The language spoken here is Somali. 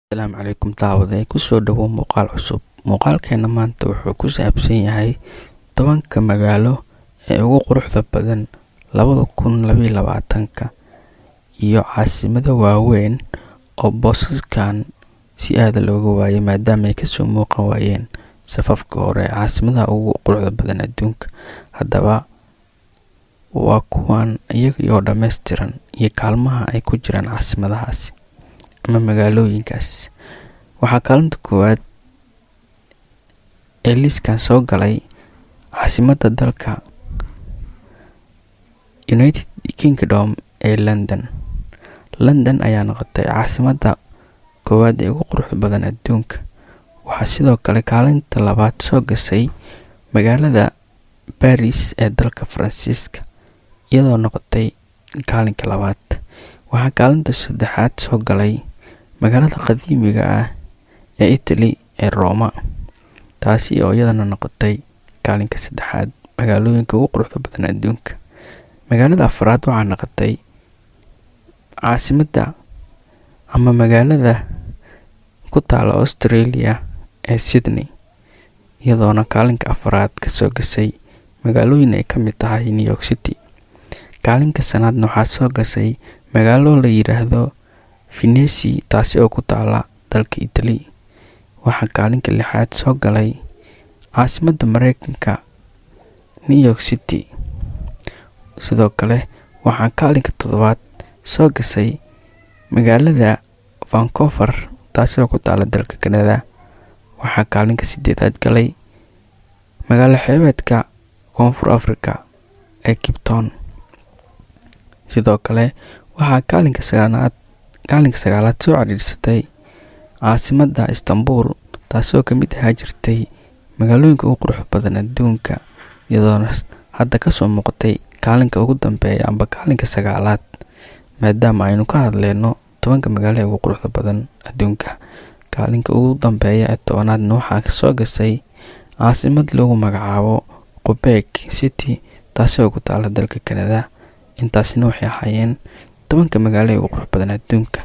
Asalaamu calaykum daawade kusoo dhawow muuqaal cusub. Muuqaalkeena maanta wuxuu ku saabsan yahay 10 magaalo ee ugu quruxda badan 2022 iyo caasimada waaweyn oo boosaskan si aad looga waayay maadaama ay kasoo muuqan waayeen safafka hore ee caasimada ugu quruxda badan adduunka. Haddaba waa kuwan iyaga oo dhameystiran iyo kaalmaha ay ku jiraan caasimadahaasi ama magaalooyinkaas. Waxaa kaalinta koowaad ee liiskan soo galay caasimada dalka United Kingdom ee London. London ayaa noqotay caasimada koowaad ee ugu quruxda badan adduunka. Waxaa sidoo kale kaalinta labaad soo gashay magaalada Paris ee dalka Faransiiska iyadoo noqotay kaalinka labaad. Waxaa kaalinta saddexaad soo galay magaalada qadiimiga ah ee Italy ee Roma, taasi oo iyadana noqotay kaalinka saddexaad magaalooyinka ugu quruxda badan adduunka. Magaalada afraad waxaa noqotay caasimada ama magaalada ku taala Australia ee Sydney iyadoona kaalinka afraad ka soo gashay magaalooyin ay kamid tahay New York City. Kaalinka shanaadna waxaa soo gashay magaalo la yiraahdo Venice taasi oo ku taala dalka Italy. Waxaa kaalinka lixaad soo galay caasimada Mareykanka New York City. Sidoo kale waxaa kaalinka toddobaad soo gashay magaalada Vancouver taasi oo ku taala dalka Canada. Waxaa kaalinka sideedaad galay magaalo xeebeedka Koonfur Afrika ee Cape Town. Sidoo kale waxaa kaalinka sagaalaad soo cariirsatay caasimada Istanbul taasi oo kamid ahaa jirtay magaalooyinka ugu quruxda badan adduunka iyadoona hadda kasoo muuqatay kaalinka ugu dambeeya amba kaalinka sagaalaad maadaama aynu ka hadleyno 10 magaalo ee ugu quruxda badan adduunka. Kaalinka ugu dambeeya ee 10aadna waxaa soo gashay caasimad lagu magacaabo Quebec City taasi oo ku taala dalka Canada. Intaasina waxay ahaayeen 10 magaalo ee ugu quruxda badan adduunka.